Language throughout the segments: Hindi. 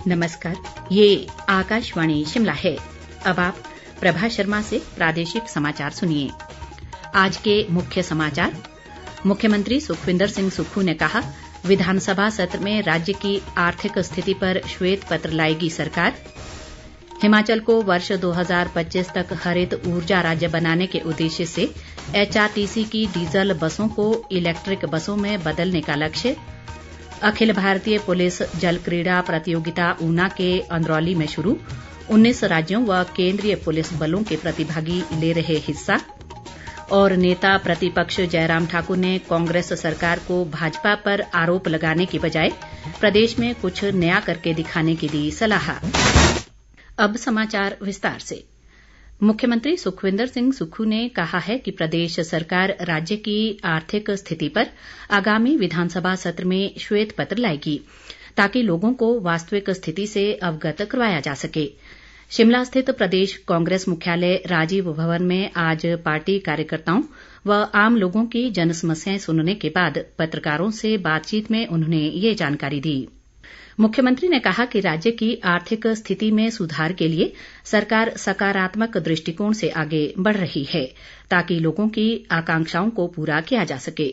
नमस्कार, ये आकाशवाणी शिमला है। अब आप प्रभा शर्मा से प्रादेशिक समाचार सुनिए। आज के मुख्य समाचार। मुख्यमंत्री सुखविंदर सिंह सुक्खू ने कहा, विधानसभा सत्र में राज्य की आर्थिक स्थिति पर श्वेत पत्र लाएगी सरकार। हिमाचल को वर्ष 2025 तक हरित ऊर्जा राज्य बनाने के उद्देश्य से एचआरटीसी की डीजल बसों को इलेक्ट्रिक बसों में बदलने का लक्ष्य। अखिल भारतीय पुलिस जल क्रीड़ा प्रतियोगिता ऊना के अंदरौली में शुरू। 19 राज्यों व केंद्रीय पुलिस बलों के प्रतिभागी ले रहे हिस्सा। और नेता प्रतिपक्ष जयराम ठाकुर ने कांग्रेस सरकार को भाजपा पर आरोप लगाने की बजाय प्रदेश में कुछ नया करके दिखाने की दी सलाह। अब समाचार विस्तार से। मुख्यमंत्री सुखविंदर सिंह सुक्खू ने कहा है कि प्रदेश सरकार राज्य की आर्थिक स्थिति पर आगामी विधानसभा सत्र में श्वेत पत्र लाएगी, ताकि लोगों को वास्तविक स्थिति से अवगत करवाया जा सके। शिमला स्थित प्रदेश कांग्रेस मुख्यालय राजीव भवन में आज पार्टी कार्यकर्ताओं व आम लोगों की जन समस्याएं सुनने के बाद पत्रकारों से बातचीत में उन्होंने ये जानकारी दी। मुख्यमंत्री ने कहा कि राज्य की आर्थिक स्थिति में सुधार के लिए सरकार सकारात्मक दृष्टिकोण से आगे बढ़ रही है, ताकि लोगों की आकांक्षाओं को पूरा किया जा सके।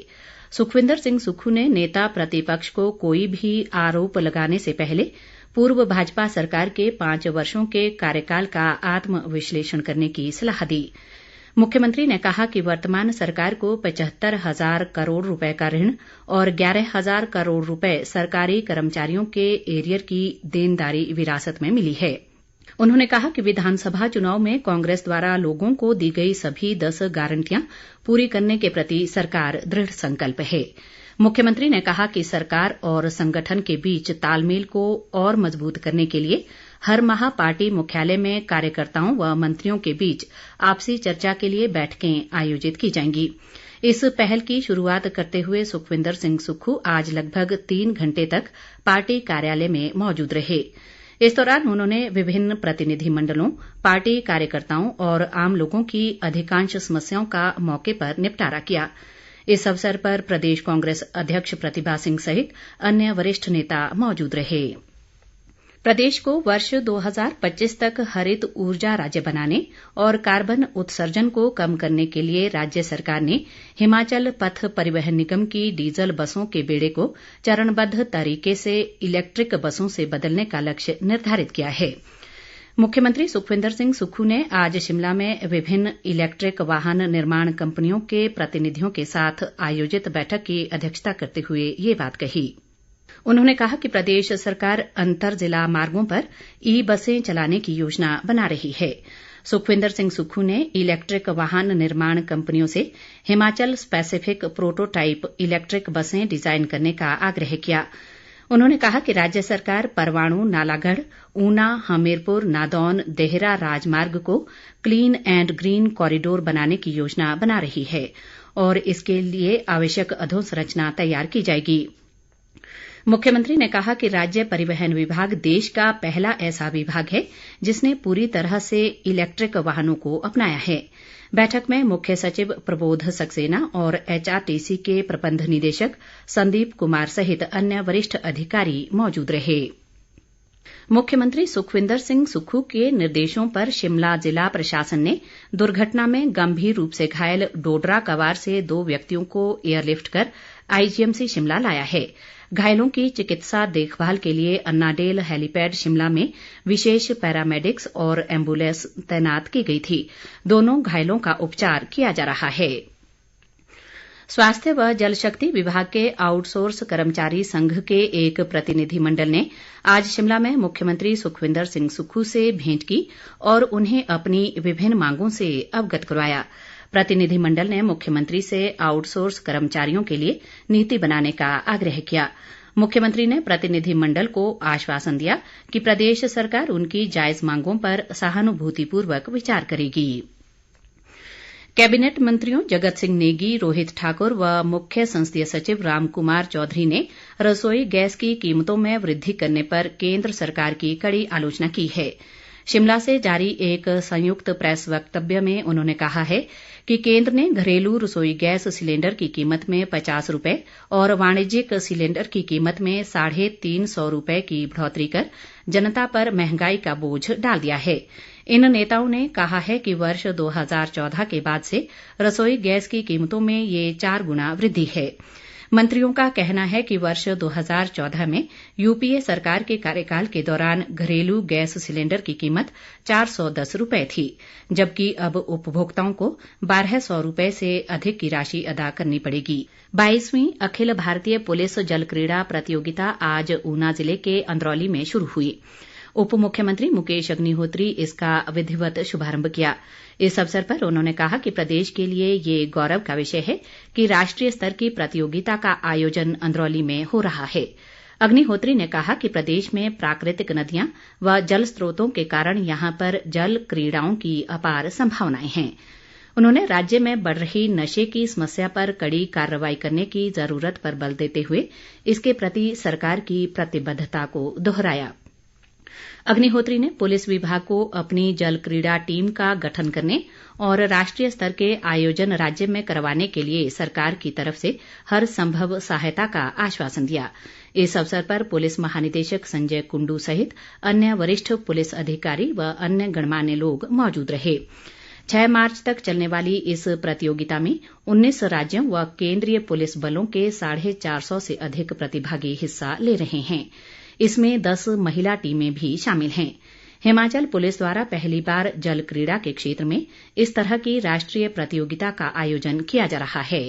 सुखविंदर सिंह सुक्खू ने नेता प्रतिपक्ष को कोई भी आरोप लगाने से पहले पूर्व भाजपा सरकार के 5 वर्षों के कार्यकाल का आत्मविश्लेषण करने की सलाह दी। मुख्यमंत्री ने कहा कि वर्तमान सरकार को 75,000 करोड़ रुपए का ऋण और 11,000 करोड़ रुपए सरकारी कर्मचारियों के एरियर की देनदारी विरासत में मिली है। उन्होंने कहा कि विधानसभा चुनाव में कांग्रेस द्वारा लोगों को दी गई सभी 10 गारंटियां पूरी करने के प्रति सरकार दृढ़ संकल्प है। मुख्यमंत्री ने कहा कि सरकार और संगठन के बीच तालमेल को और मजबूत करने के लिए हर माह पार्टी मुख्यालय में कार्यकर्ताओं व मंत्रियों के बीच आपसी चर्चा के लिए बैठकें आयोजित की जाएंगी। इस पहल की शुरुआत करते हुए सुखविंदर सिंह सुक्खू आज लगभग 3 घंटे तक पार्टी कार्यालय में मौजूद रहे। इस दौरान उन्होंने विभिन्न प्रतिनिधि मंडलों, पार्टी कार्यकर्ताओं और आम लोगों की अधिकांश समस्याओं का मौके पर निपटारा किया। इस अवसर पर प्रदेश कांग्रेस अध्यक्ष प्रतिभा सिंह सहित अन्य वरिष्ठ नेता मौजूद रहे। प्रदेश को वर्ष 2025 तक हरित ऊर्जा राज्य बनाने और कार्बन उत्सर्जन को कम करने के लिए राज्य सरकार ने हिमाचल पथ परिवहन निगम की डीजल बसों के बेड़े को चरणबद्ध तरीके से इलेक्ट्रिक बसों से बदलने का लक्ष्य निर्धारित किया है। मुख्यमंत्री सुखविंदर सिंह सुक्खू ने आज शिमला में विभिन्न इलेक्ट्रिक वाहन निर्माण कंपनियों के प्रतिनिधियों के साथ आयोजित बैठक की अध्यक्षता करते हुए ये बात कही। उन्होंने कहा कि प्रदेश सरकार अंतर जिला मार्गों पर ई बसें चलाने की योजना बना रही है। सुखविंदर सिंह सुक्खू ने इलेक्ट्रिक वाहन निर्माण कंपनियों से हिमाचल स्पेसिफिक प्रोटोटाइप इलेक्ट्रिक बसें डिजाइन करने का आग्रह किया। उन्होंने कहा कि राज्य सरकार परवाणु, नालागढ़, ऊना, हमीरपुर, नादौन, देहरा राजमार्ग को क्लीन एंड ग्रीन कॉरिडोर बनाने की योजना बना रही है और इसके लिए आवश्यक अधोसंरचना तैयार की जाएगी। मुख्यमंत्री ने कहा कि राज्य परिवहन विभाग देश का पहला ऐसा विभाग है जिसने पूरी तरह से इलेक्ट्रिक वाहनों को अपनाया है। बैठक में मुख्य सचिव प्रबोध सक्सेना और एचआरटीसी के प्रबंध निदेशक संदीप कुमार सहित अन्य वरिष्ठ अधिकारी मौजूद रहे। मुख्यमंत्री सुखविंदर सिंह सुक्खू के निर्देशों पर शिमला जिला प्रशासन ने दुर्घटना में गंभीर रूप से घायल डोडरा कवार से 2 व्यक्तियों को एयरलिफ्ट कर आईजीएमसी शिमला लाया है। घायलों की चिकित्सा देखभाल के लिए अन्नाडेल हेलीपैड शिमला में विशेष पैरामेडिक्स और एम्बुलेंस तैनात की गई थी। दोनों घायलों का उपचार किया जा रहा है। स्वास्थ्य व जल शक्ति विभाग के आउटसोर्स कर्मचारी संघ के एक प्रतिनिधिमंडल ने आज शिमला में मुख्यमंत्री सुखविंदर सिंह सुक्खू से भेंट की और उन्हें अपनी विभिन्न मांगों से अवगत करवाया। प्रतिनिधिमंडल ने मुख्यमंत्री से आउटसोर्स कर्मचारियों के लिए नीति बनाने का आग्रह किया। मुख्यमंत्री ने प्रतिनिधिमंडल को आश्वासन दिया कि प्रदेश सरकार उनकी जायज मांगों पर सहानुभूतिपूर्वक विचार करेगी। कैबिनेट मंत्रियों जगत सिंह नेगी, रोहित ठाकुर व मुख्य संसदीय सचिव रामकुमार चौधरी ने रसोई गैस की कीमतों में वृद्धि करने पर केंद्र सरकार की कड़ी आलोचना की है। शिमला से जारी एक संयुक्त प्रेस वक्तव्य में उन्होंने कहा है कि केंद्र ने घरेलू रसोई गैस सिलेंडर की कीमत में 50 रुपये और वाणिज्यिक सिलेंडर की कीमत में 350 रुपये की बढ़ोतरी कर जनता पर महंगाई का बोझ डाल दिया है। इन नेताओं ने कहा है कि वर्ष 2014 के बाद से रसोई गैस की कीमतों में ये 4 गुना वृद्धि है। मंत्रियों का कहना है कि वर्ष 2014 में यूपीए सरकार के कार्यकाल के दौरान घरेलू गैस सिलेंडर की कीमत 410 रुपये थी, जबकि अब उपभोक्ताओं को 1200 रुपये से अधिक की राशि अदा करनी पड़ेगी। 22वीं अखिल भारतीय पुलिस जल क्रीड़ा प्रतियोगिता आज ऊना जिले के अंदरौली में शुरू हुई। उप मुख्यमंत्री मुकेश अग्निहोत्री इसका विधिवत शुभारंभ किया। इस अवसर पर उन्होंने कहा कि प्रदेश के लिए ये गौरव का विषय है कि राष्ट्रीय स्तर की प्रतियोगिता का आयोजन अंदरौली में हो रहा है। अग्निहोत्री ने कहा कि प्रदेश में प्राकृतिक नदियां व जल स्रोतों के कारण यहां पर जल क्रीड़ाओं की अपार संभावनाएं हैं। उन्होंने राज्य में बढ़ रही नशे की समस्या पर कड़ी कार्रवाई करने की जरूरत पर बल देते हुए इसके प्रति सरकार की प्रतिबद्धता को दोहराया। अग्निहोत्री ने पुलिस विभाग को अपनी जल क्रीड़ा टीम का गठन करने और राष्ट्रीय स्तर के आयोजन राज्य में करवाने के लिए सरकार की तरफ से हर संभव सहायता का आश्वासन दिया। इस अवसर पर पुलिस महानिदेशक संजय कुंडू सहित अन्य वरिष्ठ पुलिस अधिकारी व अन्य गणमान्य लोग मौजूद रहे। 6 मार्च तक चलने वाली इस प्रतियोगिता में 19 राज्यों व केंद्रीय पुलिस बलों के 450 से अधिक प्रतिभागी हिस्सा ले रहे हैं। इसमें 10 महिला टीमें भी शामिल हैं। हिमाचल पुलिस द्वारा पहली बार जल क्रीड़ा के क्षेत्र में इस तरह की राष्ट्रीय प्रतियोगिता का आयोजन किया जा रहा है।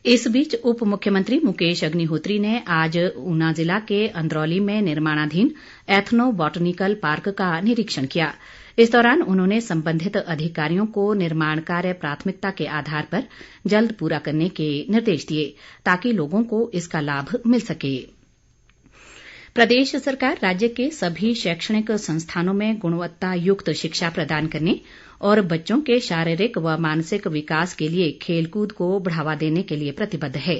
इस बीच उप मुख्यमंत्री मुकेश अग्निहोत्री ने आज ऊना जिला के अंदरौली में निर्माणाधीन एथनो बॉटनिकल पार्क का निरीक्षण किया। इस दौरान उन्होंने संबंधित अधिकारियों को निर्माण कार्य प्राथमिकता के आधार पर जल्द पूरा करने के निर्देश दिए ताकि लोगों को इसका लाभ मिल सके। प्रदेश सरकार राज्य के सभी शैक्षणिक संस्थानों में गुणवत्ता युक्त शिक्षा प्रदान करने और बच्चों के शारीरिक व मानसिक विकास के लिए खेलकूद को बढ़ावा देने के लिए प्रतिबद्ध है।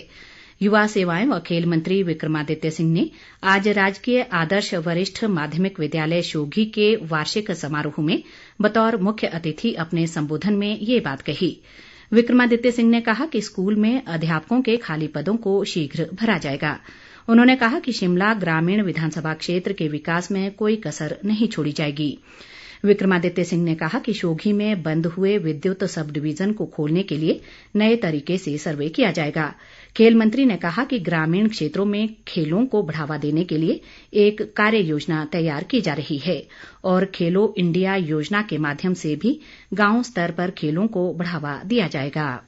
युवा सेवाएं व खेल मंत्री विक्रमादित्य सिंह ने आज राजकीय आदर्श वरिष्ठ माध्यमिक विद्यालय शोघी के वार्षिक समारोह में बतौर मुख्य अतिथि अपने संबोधन में ये बात कही। विक्रमादित्य सिंह ने कहा कि स्कूल में अध्यापकों के खाली पदों को शीघ्र भरा जाएगा। उन्होंने कहा कि शिमला ग्रामीण विधानसभा क्षेत्र के विकास में कोई कसर नहीं छोड़ी जाएगी। विक्रमादित्य सिंह ने कहा कि शोघी में बंद हुए विद्युत सब डिवीजन को खोलने के लिए नए तरीके से सर्वे किया जाएगा। खेल मंत्री ने कहा कि ग्रामीण क्षेत्रों में खेलों को बढ़ावा देने के लिए एक कार्य योजना तैयार की जा रही है और खेलो इंडिया योजना के माध्यम से भी गांव स्तर पर खेलों को बढ़ावा दिया जाएगा।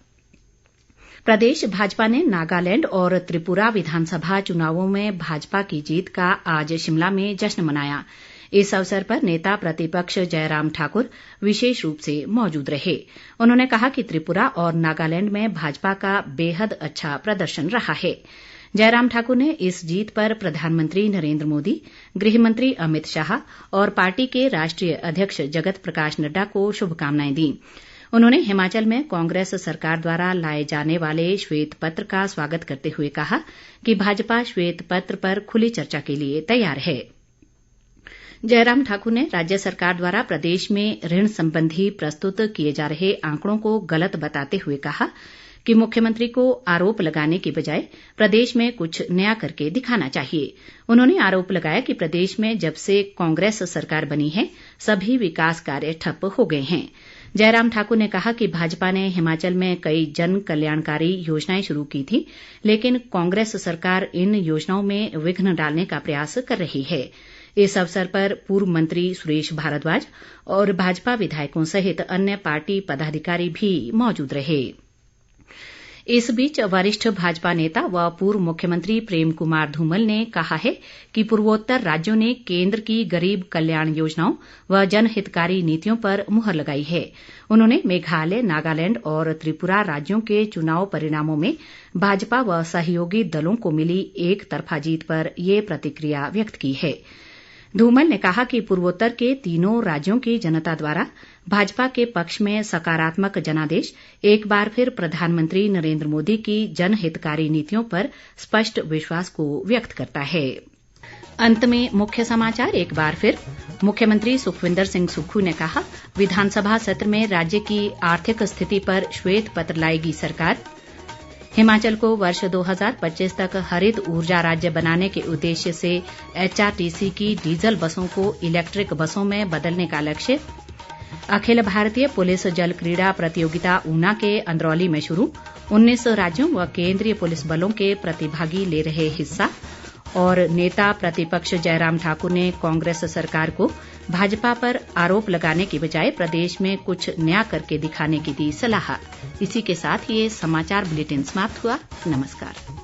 प्रदेश भाजपा ने नागालैंड और त्रिपुरा विधानसभा चुनावों में भाजपा की जीत का आज शिमला में जश्न मनाया। इस अवसर पर नेता प्रतिपक्ष जयराम ठाकुर विशेष रूप से मौजूद रहे। उन्होंने कहा कि त्रिपुरा और नागालैंड में भाजपा का बेहद अच्छा प्रदर्शन रहा है। जयराम ठाकुर ने इस जीत पर प्रधानमंत्री नरेंद्र मोदी, गृह मंत्री अमित शाह और पार्टी के राष्ट्रीय अध्यक्ष जगत प्रकाश नड्डा को शुभकामनाएं दी। उन्होंने हिमाचल में कांग्रेस सरकार द्वारा लाए जाने वाले श्वेत पत्र का स्वागत करते हुए कहा कि भाजपा श्वेत पत्र पर खुली चर्चा के लिए तैयार है। जयराम ठाकुर ने राज्य सरकार द्वारा प्रदेश में ऋण संबंधी प्रस्तुत किए जा रहे आंकड़ों को गलत बताते हुए कहा कि मुख्यमंत्री को आरोप लगाने की बजाय प्रदेश में कुछ नया करके दिखाना चाहिए। उन्होंने आरोप लगाया कि प्रदेश में जब से कांग्रेस सरकार बनी है सभी विकास कार्य ठप हो गए हैं। जयराम ठाकुर ने कहा कि भाजपा ने हिमाचल में कई जन कल्याणकारी योजनाएं शुरू की थी, लेकिन कांग्रेस सरकार इन योजनाओं में विघ्न डालने का प्रयास कर रही है। इस अवसर पर पूर्व मंत्री सुरेश भारद्वाज और भाजपा विधायकों सहित अन्य पार्टी पदाधिकारी भी मौजूद रहे। इस बीच वरिष्ठ भाजपा नेता व पूर्व मुख्यमंत्री प्रेम कुमार धूमल ने कहा है कि पूर्वोत्तर राज्यों ने केंद्र की गरीब कल्याण योजनाओं व जनहितकारी नीतियों पर मुहर लगाई है। उन्होंने मेघालय, नागालैंड और त्रिपुरा राज्यों के चुनाव परिणामों में भाजपा व सहयोगी दलों को मिली एक तरफा जीत पर ये प्रतिक्रिया व्यक्त की है। धूमल ने कहा कि पूर्वोत्तर के तीनों राज्यों की जनता द्वारा भाजपा के पक्ष में सकारात्मक जनादेश एक बार फिर प्रधानमंत्री नरेंद्र मोदी की जनहितकारी नीतियों पर स्पष्ट विश्वास को व्यक्त करता है। अंत में मुख्य समाचार एक बार फिर। मुख्यमंत्री सुखविंदर सिंह सुक्खू ने कहा, विधानसभा सत्र में राज्य की आर्थिक स्थिति पर श्वेत पत्र लाएगी सरकार। हिमाचल को वर्ष 2025 तक हरित ऊर्जा राज्य बनाने के उद्देश्य से HRTC की डीजल बसों को इलेक्ट्रिक बसों में बदलने का लक्ष्य। अखिल भारतीय पुलिस जल क्रीड़ा प्रतियोगिता ऊना के अंदरौली में शुरू, 19 राज्यों व केंद्रीय पुलिस बलों के प्रतिभागी ले रहे हिस्सा। और नेता प्रतिपक्ष जयराम ठाकुर ने कांग्रेस सरकार को भाजपा पर आरोप लगाने की बजाय प्रदेश में कुछ नया करके दिखाने की दी सलाह। इसी के साथ ये समाचार बुलेटिन समाप्त हुआ। नमस्कार।